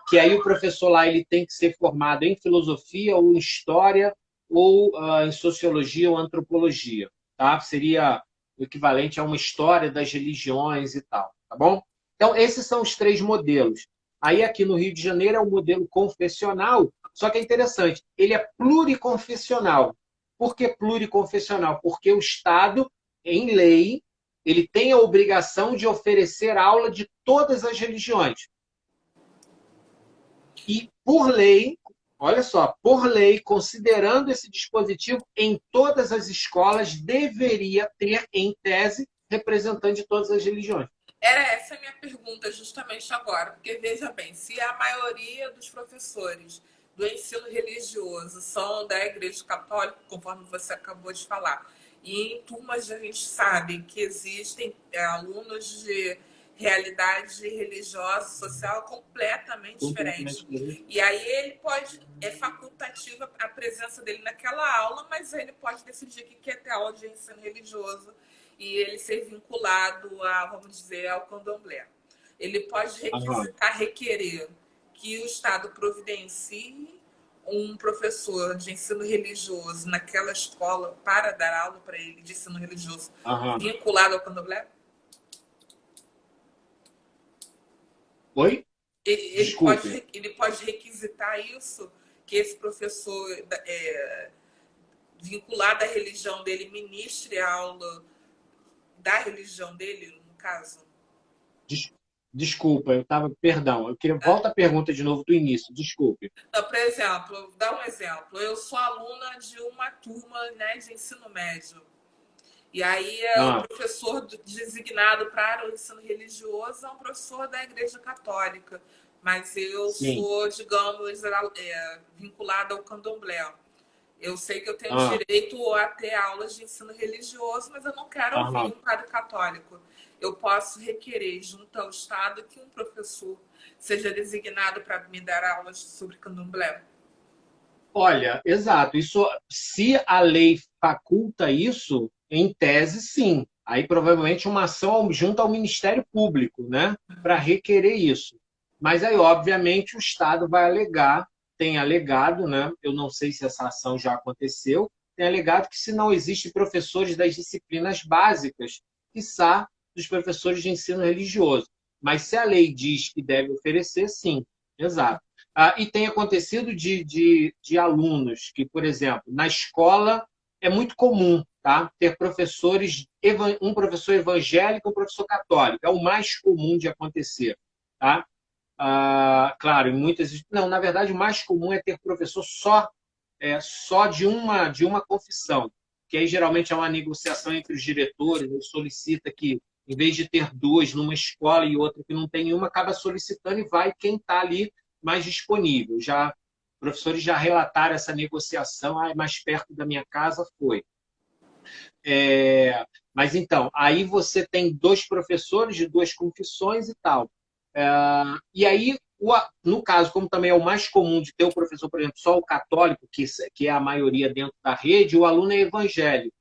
Que aí o professor lá ele tem que ser formado em filosofia, ou em história, ou em sociologia ou antropologia. Tá? Seria o equivalente a uma história das religiões e tal. Tá bom? Então, esses são os 3 modelos. Aí, aqui no Rio de Janeiro, é o modelo confessional, só que é interessante, ele é pluriconfessional. Por que pluriconfessional? Porque o Estado, em lei, ele tem a obrigação de oferecer aula de todas as religiões. E, por lei, olha só, por lei, considerando esse dispositivo, em todas as escolas deveria ter, em tese, representante de todas as religiões. Era essa a minha pergunta justamente agora, porque veja bem, se a maioria dos professores do ensino religioso são da Igreja Católica, conforme você acabou de falar, e em turmas a gente sabe que existem alunos de realidade religiosa, social completamente diferente. E aí ele pode, é facultativa a presença dele naquela aula, mas ele pode decidir que quer ter aula de ensino religioso e ele ser vinculado a, vamos dizer, ao candomblé. Ele pode requisitar, requerer que o Estado providencie um professor de ensino religioso naquela escola para dar aula para ele de ensino religioso vinculado ao candomblé? Oi? Ele pode requisitar isso, que esse professor vinculado à religião dele ministre a aula da religião dele, no caso? Desculpa, eu estava. Perdão, eu queria. Volta a pergunta de novo do início, desculpe. Não, por exemplo, vou dar um exemplo. Eu sou aluna de uma turma, né, de ensino médio. E aí o professor designado para o ensino religioso é um professor da Igreja Católica. Mas eu sou, digamos, vinculada ao candomblé. Eu sei que eu tenho direito a ter aulas de ensino religioso, mas eu não quero ouvir um padre católico. Eu posso requerer, junto ao Estado, que um professor seja designado para me dar aulas sobre candomblé. Olha, exato. Isso, se a lei faculta isso, em tese, sim. Aí, provavelmente, uma ação junto ao Ministério Público, né, para requerer isso. Mas aí, obviamente, o Estado vai alegar, tem alegado, né, eu não sei se essa ação já aconteceu, tem alegado que se não existem professores das disciplinas básicas, quiçá dos professores de ensino religioso. Mas se a lei diz que deve oferecer, sim, exato. E tem acontecido de alunos que, por exemplo, na escola é muito comum, tá, ter professores, um professor evangélico e um professor católico. É o mais comum de acontecer. Tá? Claro, em muitas. Não, na verdade, o mais comum é ter professor só de uma confissão, que aí geralmente é uma negociação entre os diretores, ele solicita que, em vez de ter 2 numa escola e outra que não tem nenhuma, acaba solicitando e vai quem está ali mais disponível. Já professores já relataram essa negociação, é mais perto da minha casa, foi. Mas então, aí você tem 2 professores de 2 confissões e tal. E aí, no caso, como também é o mais comum de ter o professor, por exemplo, só o católico, que é a maioria dentro da rede, o aluno é evangélico.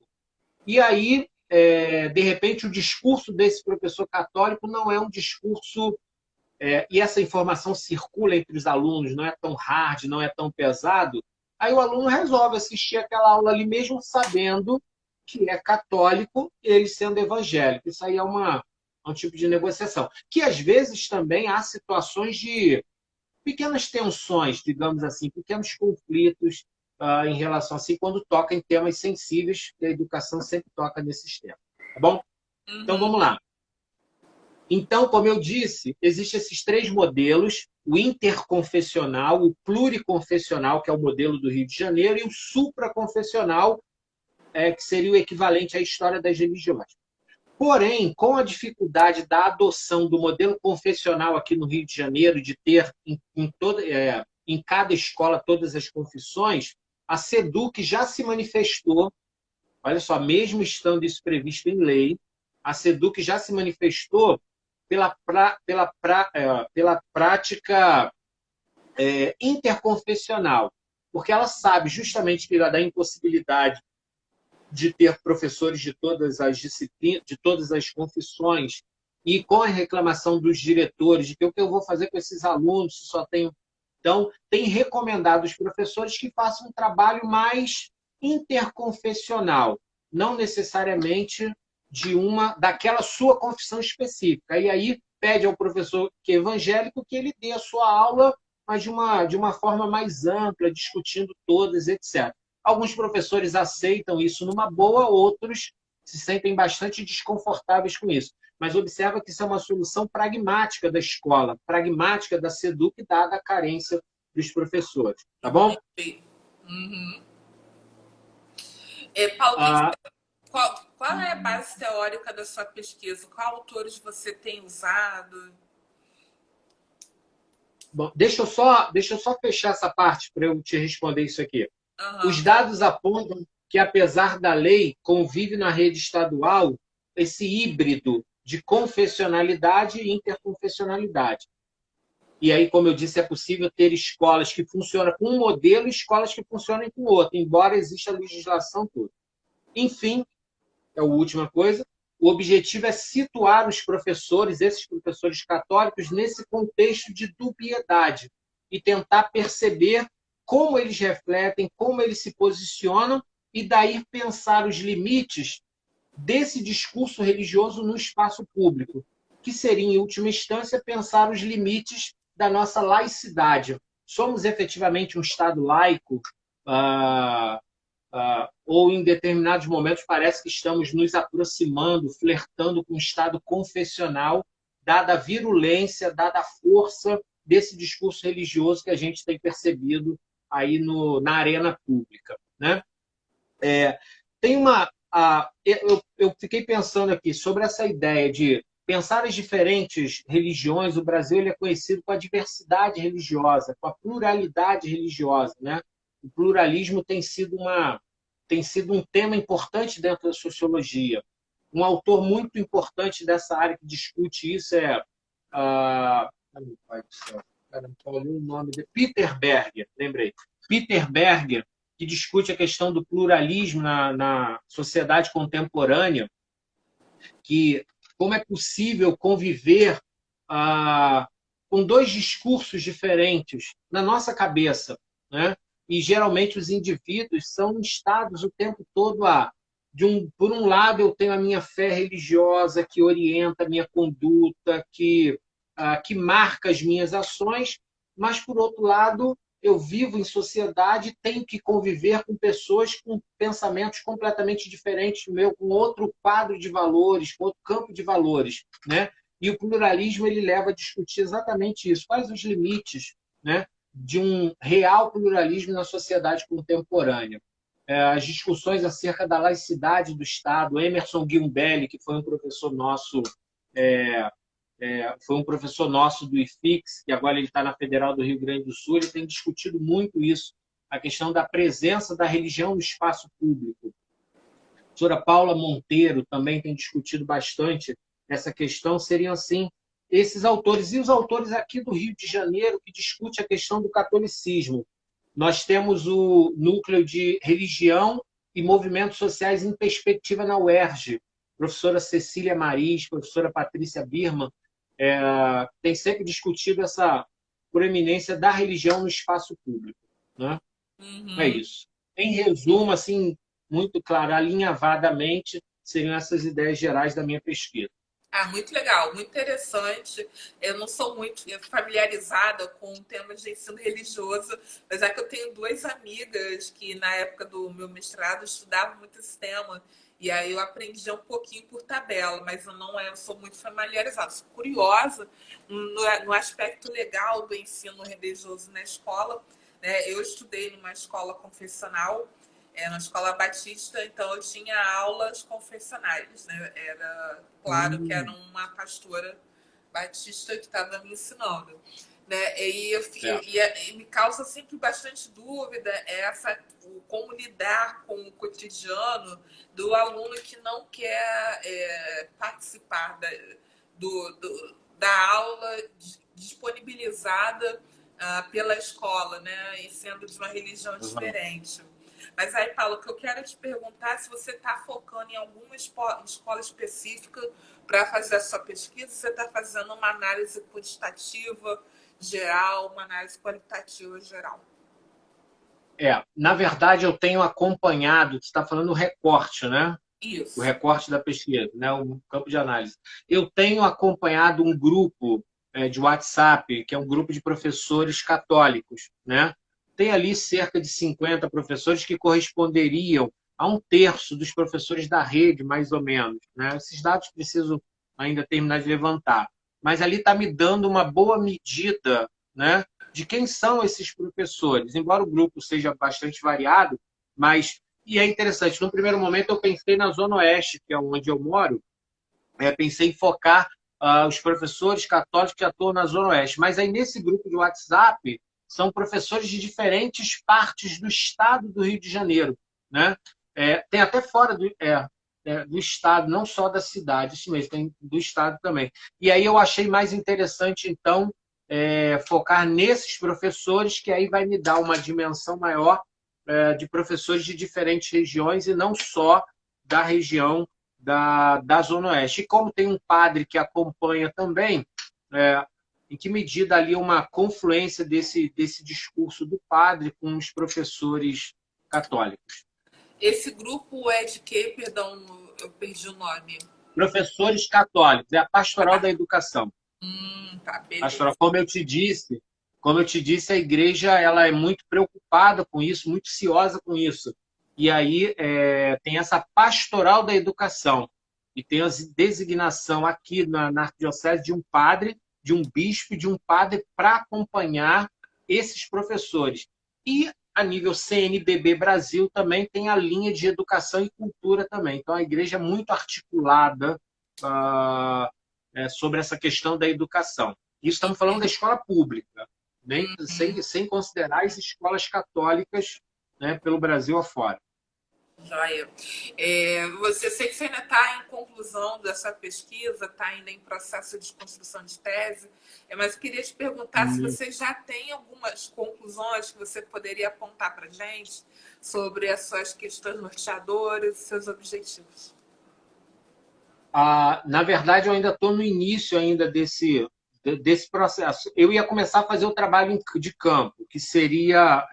E aí, de repente, o discurso desse professor católico não é um discurso... e essa informação circula entre os alunos, não é tão hard, não é tão pesado, aí o aluno resolve assistir aquela aula ali mesmo sabendo que é católico, ele sendo evangélico. Isso aí é um tipo de negociação. Que, às vezes, também há situações de pequenas tensões, digamos assim, pequenos conflitos em relação assim, quando toca em temas sensíveis, que a educação sempre toca nesses temas. Tá bom? Então, vamos lá. Então, como eu disse, existem esses 3 modelos, o interconfessional, o pluriconfessional, que é o modelo do Rio de Janeiro, e o supraconfessional, que seria o equivalente à história das religiões. Porém, com a dificuldade da adoção do modelo confessional aqui no Rio de Janeiro, de ter em cada escola todas as confissões, a SEDUC já se manifestou, olha só, mesmo estando isso previsto em lei, a SEDUC já se manifestou pela prática interconfessional, porque ela sabe justamente que da impossibilidade de ter professores de todas as disciplinas, de todas as confissões, e com a reclamação dos diretores de que o que eu vou fazer com esses alunos se só tenho... Então, tem recomendado os professores que façam um trabalho mais interconfessional, não necessariamente daquela sua confissão específica. E aí pede ao professor que é evangélico que ele dê a sua aula, mas de uma forma mais ampla, discutindo todas, etc. Alguns professores aceitam isso numa boa, outros se sentem bastante desconfortáveis com isso. Mas observa que isso é uma solução pragmática da escola, pragmática da SEDUC, dada a carência dos professores. Tá bom? Uhum. Paulo, qual é a base teórica da sua pesquisa? Quais autores você tem usado? Bom, deixa eu só fechar essa parte para eu te responder isso aqui. Uhum. Os dados apontam que, apesar da lei, convive na rede estadual esse híbrido de confessionalidade e interconfessionalidade. E aí, como eu disse, é possível ter escolas que funcionam com um modelo e escolas que funcionam com outro, embora exista a legislação toda. Enfim, é a última coisa, o objetivo é situar os professores, esses professores católicos, nesse contexto de dubiedade e tentar perceber como eles refletem, como eles se posicionam e daí pensar os limites desse discurso religioso no espaço público, que seria, em última instância, pensar os limites da nossa laicidade. Somos efetivamente um Estado laico? Ou em determinados momentos parece que estamos nos aproximando, flertando com o Estado confessional, dada a virulência, dada a força desse discurso religioso que a gente tem percebido aí na arena pública, né? Eu fiquei pensando aqui sobre essa ideia de pensar as diferentes religiões. O Brasil ele é conhecido com a diversidade religiosa, com a pluralidade religiosa, né? O pluralismo tem sido um tema importante dentro da sociologia. Um autor muito importante dessa área que discute isso é meu pai do céu, cara, falou o nome de Peter Berger, lembrei. Peter Berger, que discute a questão do pluralismo na sociedade contemporânea, que como é possível conviver com dois discursos diferentes na nossa cabeça, né? E geralmente os indivíduos são instados o tempo todo por um lado eu tenho a minha fé religiosa que orienta a minha conduta, que marca as minhas ações, mas por outro lado eu vivo em sociedade e tenho que conviver com pessoas com pensamentos completamente diferentes do meu, com outro quadro de valores, com outro campo de valores, né? E o pluralismo ele leva a discutir exatamente isso. Quais os limites, né, de um real pluralismo na sociedade contemporânea? As discussões acerca da laicidade do Estado. Emerson Guimbelli, que foi um professor nosso do IFIX, que agora ele está na Federal do Rio Grande do Sul, ele tem discutido muito isso, a questão da presença da religião no espaço público. A professora Paula Monteiro também tem discutido bastante essa questão. Seriam, assim, esses autores. E os autores aqui do Rio de Janeiro que discutem a questão do catolicismo. Nós temos o núcleo de religião e movimentos sociais em perspectiva na UERJ. Professora Cecília Maris, professora Patrícia Birman, tem sempre discutido essa proeminência da religião no espaço público, né? Uhum. É isso. Em resumo, assim, muito claro, alinhavadamente, seriam essas ideias gerais da minha pesquisa. Muito legal, muito interessante. Eu não sou muito familiarizada com temas de ensino religioso, mas é que eu tenho duas amigas que, na época do meu mestrado, estudavam muito esse tema. E aí eu aprendi um pouquinho por tabela, mas eu não sou muito familiarizada. Sou curiosa no aspecto legal do ensino religioso na escola, né? Eu estudei numa escola confessional, na escola batista, então eu tinha aulas confessionais, né? Era claro que era uma pastora batista que estava me ensinando. né? É. E me causa sempre bastante dúvida como lidar com o cotidiano do aluno que não quer participar da aula disponibilizada pela escola, né? E sendo de uma religião Uhum. diferente. Mas aí, Paulo, o que eu quero te perguntar é se você está focando em alguma escola específica para fazer a sua pesquisa, você está fazendo uma análise quantitativa geral, uma análise qualitativa geral. Na verdade, eu tenho acompanhado, você está falando o recorte, né? O Isso. recorte da pesquisa, né? O campo de análise. Eu tenho acompanhado um grupo de WhatsApp, que é um grupo de professores católicos, né? Tem ali cerca de 50 professores que corresponderiam a um terço dos professores da rede, mais ou menos, né? Esses dados preciso ainda terminar de levantar. Mas ali está me dando uma boa medida, né, de quem são esses professores. Embora o grupo seja bastante variado, mas e é interessante, no primeiro momento eu pensei na Zona Oeste, que é onde eu moro, pensei em focar os professores católicos que atuam na Zona Oeste. Mas aí nesse grupo de WhatsApp são professores de diferentes partes do estado do Rio de Janeiro. Né? Tem até fora do estado, não só da cidade, isso mesmo, tem do estado também. E aí eu achei mais interessante, então, focar nesses professores, que aí vai me dar uma dimensão maior de professores de diferentes regiões e não só da região da Zona Oeste. E como tem um padre que acompanha também, em que medida ali uma confluência desse discurso do padre com os professores católicos? Esse grupo é de quê? Perdão, eu perdi o nome. Professores católicos, é a Pastoral da Tá, Educação. tá, Pastoral, beleza. como eu te disse, a igreja ela é muito preocupada com isso, muito ciosa com isso. E aí tem essa pastoral da educação. E tem a designação aqui na Arquidiocese de um padre, de um bispo e de um padre para acompanhar esses professores. E a nível CNBB Brasil também tem a linha de educação e cultura também. Então a igreja é muito articulada sobre essa questão da educação. Isso estamos falando da escola pública, nem, sem considerar as escolas católicas, né, pelo Brasil afora. Joia. Você sei que você ainda está em conclusão dessa pesquisa, está ainda em processo de construção de tese, mas eu queria te perguntar se você já tem algumas conclusões que você poderia apontar para a gente sobre as suas questões norteadoras e seus objetivos. Na verdade, eu ainda estou no início ainda desse processo. Eu ia começar a fazer o trabalho de campo, que seria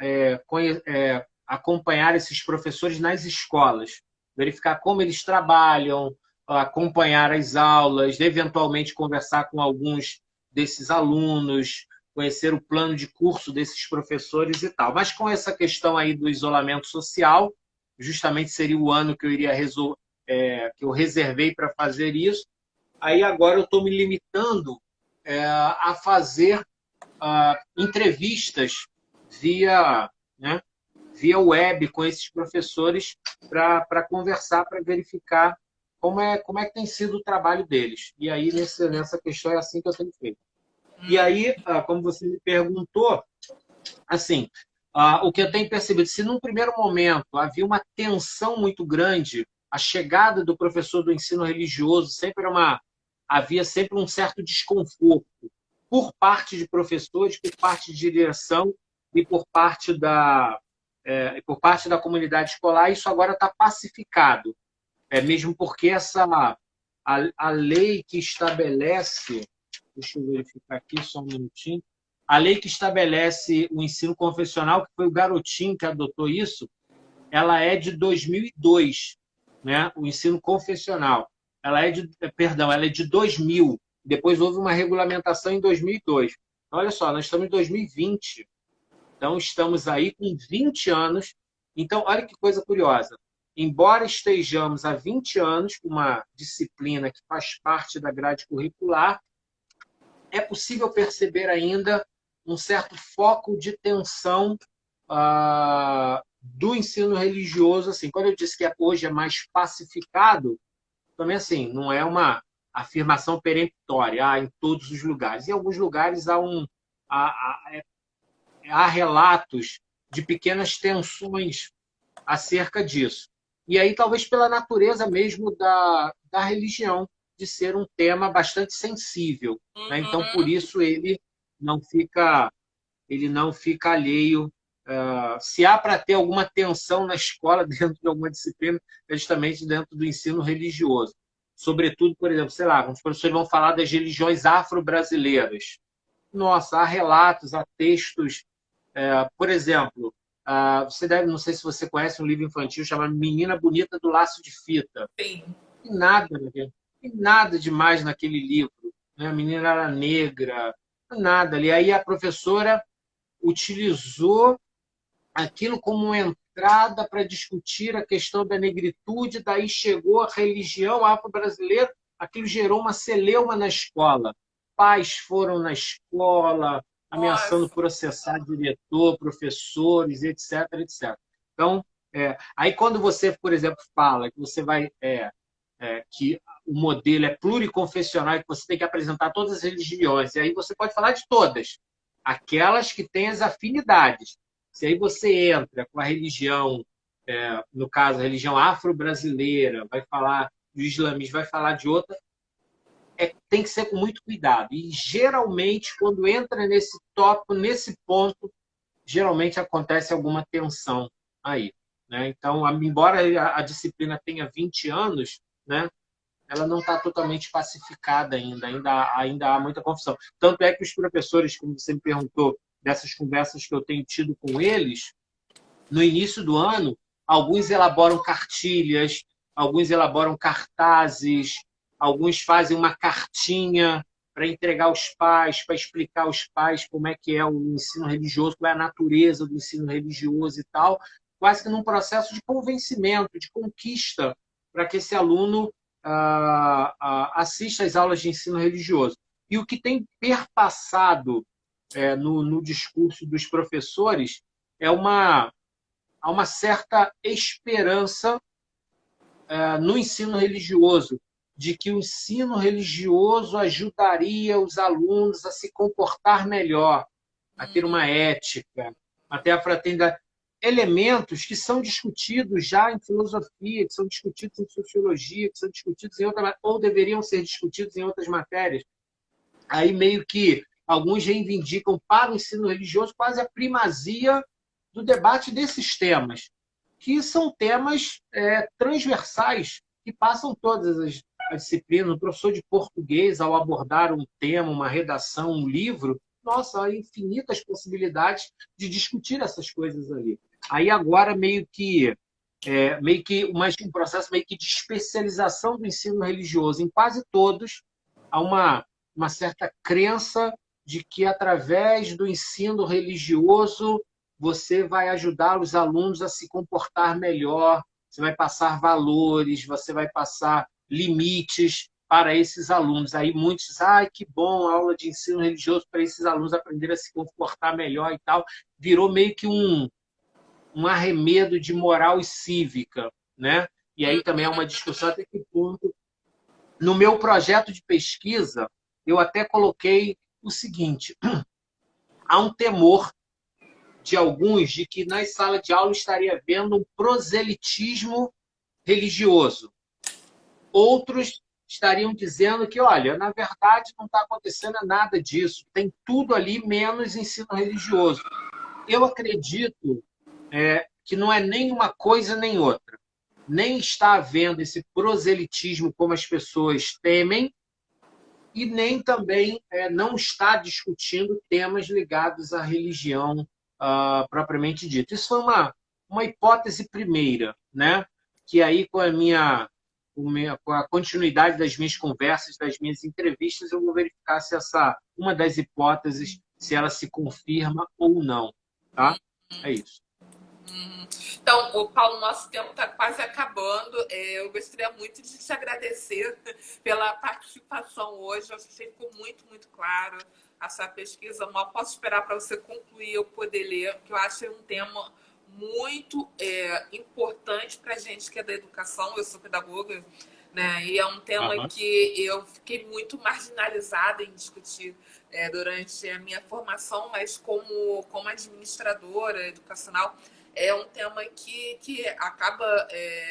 acompanhar esses professores nas escolas, verificar como eles trabalham, acompanhar as aulas, eventualmente conversar com alguns desses alunos, conhecer o plano de curso desses professores e tal. Mas com essa questão aí do isolamento social, justamente seria o ano que eu iria resolver, que eu reservei para fazer isso. Aí agora eu estou me limitando a fazer entrevistas via, né, via web com esses professores para conversar, para verificar como é que tem sido o trabalho deles. E aí, nessa questão, é assim que eu tenho feito. E aí, como você me perguntou, assim, o que eu tenho percebido, se num primeiro momento havia uma tensão muito grande, a chegada do professor do ensino religioso havia sempre um certo desconforto por parte de professores, por parte de direção e por parte da comunidade escolar. Isso agora está pacificado, mesmo porque a lei que estabelece, deixa eu verificar aqui só um minutinho, a lei que estabelece o ensino confessional, que foi o Garotinho que adotou isso, ela é de 2002, né? O ensino confessional. Ela é de 2000. Depois houve uma regulamentação em 2002. Olha só, nós estamos em 2020. Então, estamos aí com 20 anos. Então, olha que coisa curiosa. Embora estejamos há 20 anos com uma disciplina que faz parte da grade curricular, é possível perceber ainda um certo foco de tensão do ensino religioso. Assim, quando eu disse que hoje é mais pacificado, também assim, não é uma afirmação peremptória em todos os lugares. Em alguns lugares há há, há, há relatos de pequenas tensões acerca disso. E aí, talvez pela natureza mesmo da religião, de ser um tema bastante sensível. Né? Então, por Uhum. isso, ele não fica alheio. Se há para ter alguma tensão na escola, dentro de alguma disciplina, é justamente dentro do ensino religioso. Sobretudo, por exemplo, sei lá, os professores vão falar das religiões afro-brasileiras. Nossa, há relatos, há textos. Por exemplo, você deve, não sei se você conhece um livro infantil chamado Menina Bonita do Laço de Fita. Sim. Tem nada demais naquele livro. Né? A menina era negra, nada ali. Aí a professora utilizou aquilo como uma entrada para discutir a questão da negritude, daí chegou a religião afro-brasileira, aquilo gerou uma celeuma na escola. Pais foram na escola, ameaçando Nossa. processar diretor, professores, etc, etc. Então, aí quando você, por exemplo, fala que você vai que o modelo é pluriconfessional, que você tem que apresentar todas as religiões, e aí você pode falar de todas, aquelas que têm as afinidades. Se aí você entra com a religião, no caso, a religião afro-brasileira, vai falar do islamismo, vai falar de outra, tem que ser com muito cuidado. E geralmente, quando entra nesse tópico, nesse ponto, geralmente acontece alguma tensão aí. Né? Então, embora a disciplina tenha 20 anos, né, ela não está totalmente pacificada ainda há muita confusão. Tanto é que os professores, como você me perguntou, dessas conversas que eu tenho tido com eles, no início do ano, alguns elaboram cartilhas, alguns elaboram cartazes, alguns fazem uma cartinha para entregar aos pais, para explicar aos pais como é que é o ensino religioso, qual é a natureza do ensino religioso e tal, quase que num processo de convencimento, de conquista, para que esse aluno assista às aulas de ensino religioso. E o que tem perpassado no discurso dos professores é há uma certa esperança no ensino religioso, de que o ensino religioso ajudaria os alunos a se comportar melhor, a ter uma ética, a ter a fraternidade. Elementos que são discutidos já em filosofia, que são discutidos em sociologia, que são discutidos em outra, ou deveriam ser discutidos em outras matérias. Aí meio que alguns reivindicam para o ensino religioso quase a primazia do debate desses temas, que são temas transversais, que passam todas as disciplinas. O professor de português, ao abordar um tema, uma redação, um livro, nossa, há infinitas possibilidades de discutir essas coisas ali. Aí agora meio que um processo meio que de especialização do ensino religioso em quase todos, há uma certa crença de que através do ensino religioso você vai ajudar os alunos a se comportar melhor, você vai passar valores, você vai passar limites para esses alunos. Aí muitos dizem, que bom, aula de ensino religioso para esses alunos aprenderem a se comportar melhor e tal. Virou meio que um arremedo de moral e cívica, né? E aí também é uma discussão até que ponto. No meu projeto de pesquisa, eu até coloquei o seguinte: há um temor de alguns de que nas salas de aula estaria havendo um proselitismo religioso. Outros estariam dizendo que, olha, na verdade não está acontecendo nada disso, tem tudo ali menos ensino religioso. Eu acredito que não é nem uma coisa nem outra. Nem está havendo esse proselitismo como as pessoas temem, e nem também não está discutindo temas ligados à religião propriamente dita. Isso foi uma hipótese primeira, né? Que aí com a continuidade das minhas conversas, das minhas entrevistas, eu vou verificar se uma das hipóteses, se ela se confirma ou não, tá? É isso. Então, o Paulo, nosso tempo está quase acabando. Eu gostaria muito de te agradecer pela participação hoje. Eu achei que ficou muito, muito claro a sua pesquisa. Mal posso esperar para você concluir eu poder ler, porque eu acho um tema muito importante para a gente que é da educação. Eu sou pedagoga, né? E é um tema Aham. que eu fiquei muito marginalizada em discutir durante a minha formação, mas como administradora educacional, é um tema que acaba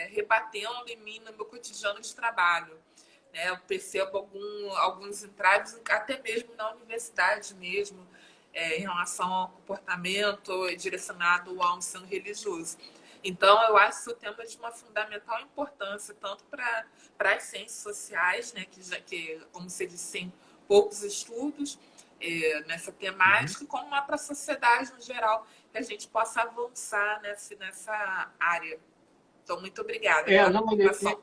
rebatendo em mim no meu cotidiano de trabalho. Né? Eu percebo alguns entraves, até mesmo na universidade mesmo, em relação ao comportamento direcionado ao ensino religioso. Então, eu acho esse tema de uma fundamental importância, tanto para as ciências sociais, né, que, como você disse, tem poucos estudos nessa temática, como para a sociedade no geral, que a gente possa avançar nessa área. Então, muito obrigada pela Não, participação.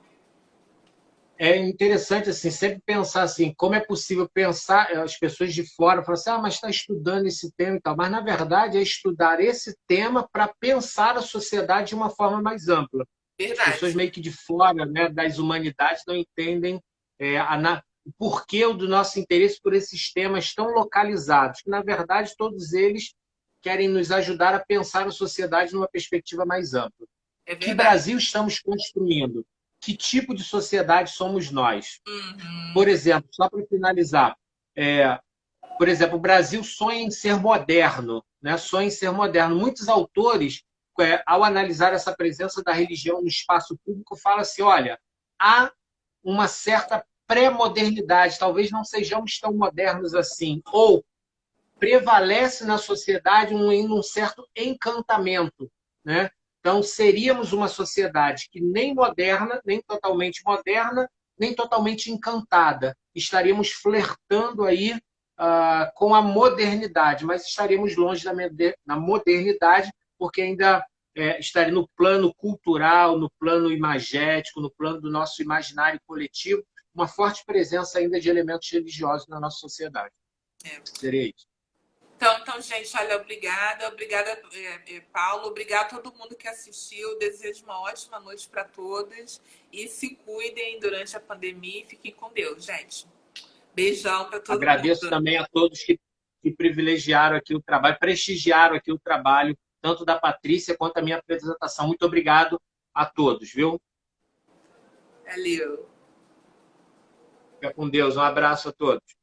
é interessante assim, sempre pensar assim, como é possível pensar, as pessoas de fora falam assim, mas está estudando esse tema e tal, mas na verdade é estudar esse tema para pensar a sociedade de uma forma mais ampla. As pessoas Verdade. meio que de fora, né, das humanidades não entendem o porquê do nosso interesse por esses temas tão localizados, que na verdade todos eles querem nos ajudar a pensar a sociedade numa perspectiva mais ampla. É Que verdade. Brasil estamos construindo? Que tipo de sociedade somos nós? Uhum. Por exemplo, só para finalizar, por exemplo, o Brasil sonha em ser moderno, né? Sonha em ser moderno. Muitos autores, ao analisar essa presença da religião no espaço público, falam assim: olha, há uma certa pré-modernidade, talvez não sejamos tão modernos assim, ou prevalece na sociedade um certo encantamento, né? Então, seríamos uma sociedade que nem moderna, nem totalmente encantada. Estaríamos flertando aí com a modernidade, mas estaríamos longe da modernidade, porque ainda estaria no plano cultural, no plano imagético, no plano do nosso imaginário coletivo, uma forte presença ainda de elementos religiosos na nossa sociedade. É. Seria isso. Então, gente, olha, obrigada, Paulo, obrigada a todo mundo que assistiu. Desejo uma ótima noite para todos e se cuidem durante a pandemia e fiquem com Deus, gente. Beijão para todo Agradeço mundo. também a todos que privilegiaram aqui o trabalho, prestigiaram aqui o trabalho, tanto da Patrícia quanto a minha apresentação. Muito obrigado a todos, viu? Valeu. Fica com Deus. Um abraço a todos.